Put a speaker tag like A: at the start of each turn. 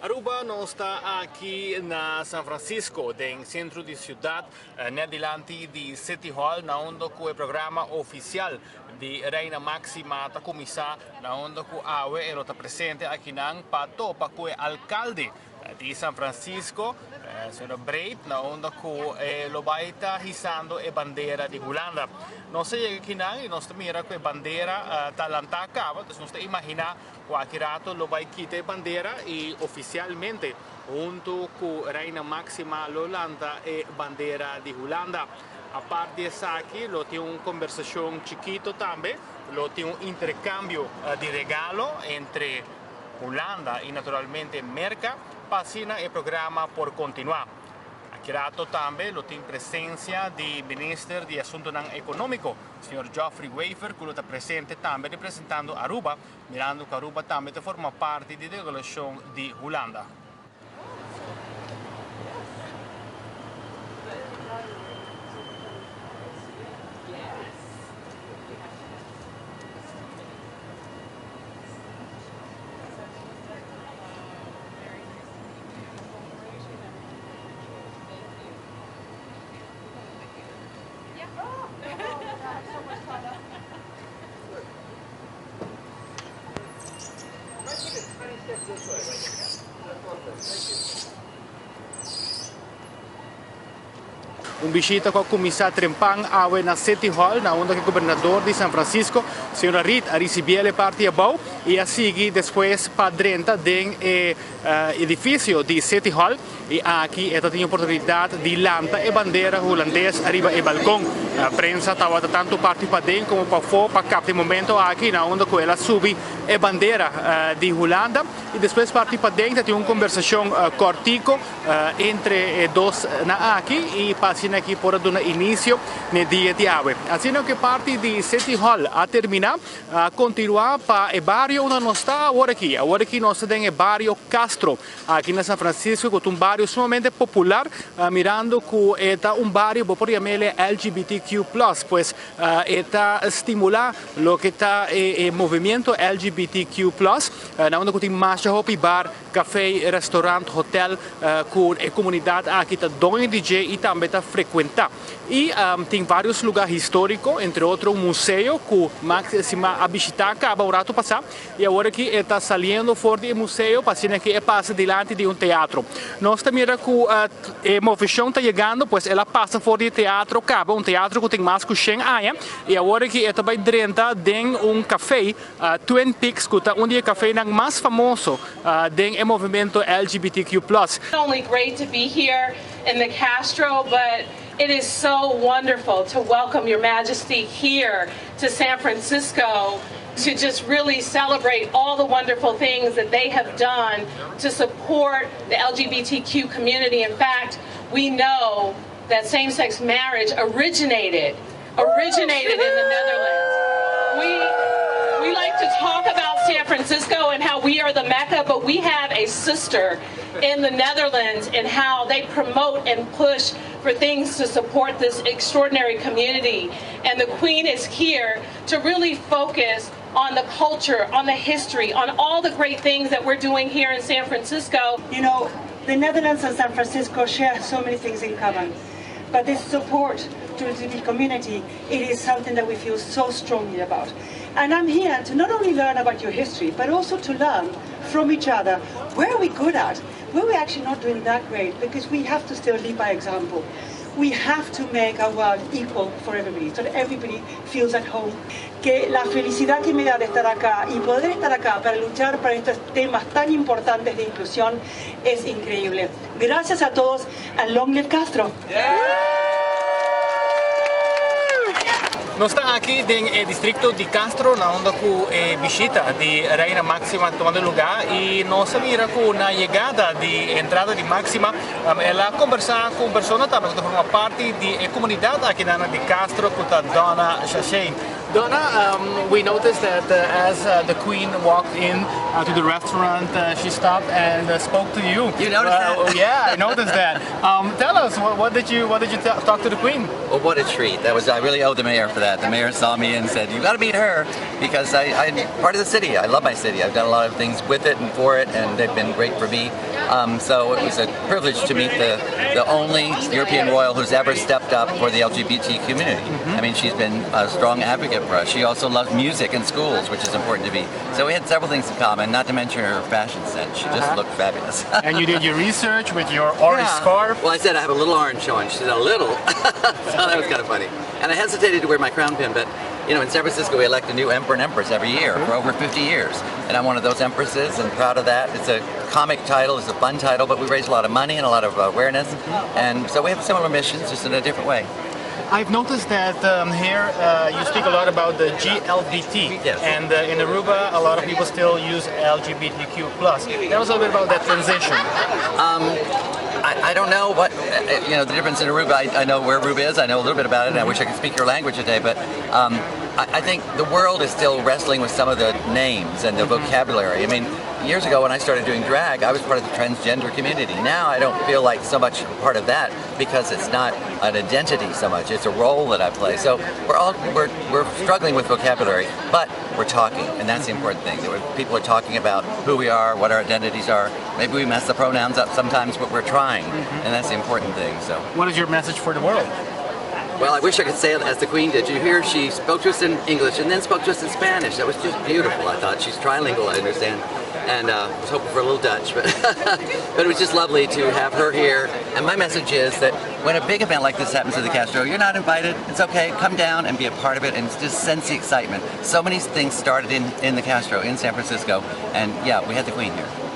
A: Aruba não está aqui na San Francisco, no centro da cidade, delante de City Hall, na onde o programa oficial de Reina Maxima está começar, na onde o AWE está presente aqui para topa com o alcalde de San Francisco, Sr. Breit, na onde o vai estar hissando a bandeira de Hulanda. Nós chegamos aqui e nós mira que a bandeira está lançada, então nós imaginar qualquer rato lo vai quitar a bandeira e oficialmente junto com Reina Maxima Hulanda e bandeira de Hulanda. A parte disso aqui, lo tem uma conversação chiquito também, lo tem intercambio de regalo entre Hulanda e naturalmente Merca, passina e programa por continuar. Aqui rato também lo tem presença do Ministro de Assuntos Econômicos, Sr. Geoffrey Wafer, que está presente também representando Aruba, mirando que Aruba também forma parte da delegação de Hulanda. Bishita com a comissão trempan awe na City Hall, na onde o governador de San Francisco, Sr. Reid, recebeu a parte abaixo e a seguir depois para dentro do edifício de City Hall. E aqui ela tem a oportunidade de lançar a bandeira holandesa riba e balcon. A Prensa estava tanto parte paden como pafo para captar o momento aqui, na onde ela sube a bandeira de Hulanda e depois parte para dentro tem uma conversação cortico entre dois aqui e passa aqui por dar início no dia de hoje. Assim que parte de City Hall a terminar, a continuar para o bairro onde nós estamos agora aqui. Agora aqui nós temos o bairro Castro, aqui na San Francisco, que é um bairro sumamente popular, mirando que é bairro, por chamar LGBTQ+, pois está estimular o que está o movimento LGBTQ+, onde tem mais de bar, café, restaurante, hotel, com a comunidade aqui está dono DJ e também está frequentar. E tem vários lugares históricos, entre outros um museu que Maxima a bishita acaba o rato passar e agora que está saindo fora do museu, passando que passa diante de um teatro. Nós também que a movimentação está chegando, pois ela passa fora do teatro, acaba um teatro que tem mais que 100 anos e agora que ela vai dentro de um café, Twin Peaks, que é um dos cafés mais famosos do movimento LGBTQ+.
B: Not only great to be here in the Castro, but it is so wonderful to welcome Your Majesty here to San Francisco to just really celebrate all the wonderful things that they have done to support the LGBTQ community. In fact, we know that same-sex marriage originated in the Netherlands. We like to talk about San Francisco and how we are the Mecca, but we have a sister in the Netherlands and how they promote and push for things to support this extraordinary community. And the Queen is here to really focus on the culture, on the history, on all the great things that we're doing here in San Francisco.
C: You know, the Netherlands and San Francisco share so many things in common, but this support to the community, it is something that we feel so strongly about. And I'm here to not only learn about your history, but also to learn from each other. Where are we good at? Where are we actually not doing that great? Because we have to still lead by example. We have to make our world equal for everybody, so that everybody feels at home. Que la felicidad que me da de estar acá y poder estar acá para luchar para estos temas tan importantes de inclusión es increíble. Gracias a todos, and long live Castro.
A: Nós estamos aqui no districto de Castro, na onde a bishita de Reina Maxima tomando lugar e nós mira que na chegada de entrada de Maxima, ela conversar com pessoas também que formam parte da comunidade aqui na de Castro, que é a Dona Xaxém. Donna, we noticed that as the Queen walked in to the restaurant, she stopped and spoke to you.
D: You noticed that?
A: Yeah, I noticed that. Tell us, what did you talk to the Queen?
D: Well, what a treat. I really owe the mayor for that. The mayor saw me and said, "You got to meet her," because I'm part of the city. I love my city. I've done a lot of things with it and for it, and they've been great for me. So it was a privilege to meet the only European royal who's ever stepped up for the LGBT community. I mean, she's been a strong advocate for us. She also loves music in schools, which is important to me. So we had several things in common, not to mention her fashion sense. She just looked fabulous.
A: And you did your research with your orange scarf?
D: Well, I said I have a little orange on. She said, a little? So that was kind of funny. And I hesitated to wear my crown pin, but you know, in San Francisco we elect a new emperor and empress every year for over 50 years. And I'm one of those empresses and proud of that. It's a comic title, it's a fun title, but we raise a lot of money and a lot of awareness. And so we have similar missions, just in a different way.
A: I've noticed that here you speak a lot about the GLBT,
D: yes.
A: And in Aruba a lot of people still use LGBTQ+. Tell us a little bit about that transition.
D: I don't know what, you know, the difference in Aruba. I know where Aruba is, I know a little bit about it, and I wish I could speak your language today, but I think the world is still wrestling with some of the names and the vocabulary. I mean, years ago when I started doing drag, I was part of the transgender community. Now I don't feel like so much part of that because it's not an identity so much, it's a role that I play. So we're struggling with vocabulary, but we're talking, and that's the important thing. That people are talking about who we are, what our identities are. Maybe we mess the pronouns up sometimes, but we're trying, and that's the important thing. So,
A: what is your message for the world?
D: Well, I wish I could say it as the Queen did. You hear she spoke to us in English and then spoke to us in Spanish. That was just beautiful, I thought. She's trilingual, I understand. And I was hoping for a little Dutch, but but it was just lovely to have her here. And my message is that when a big event like this happens at the Castro, you're not invited. It's okay. Come down and be a part of it and just sense the excitement. So many things started in the Castro, in San Francisco. And yeah, we had the Queen here.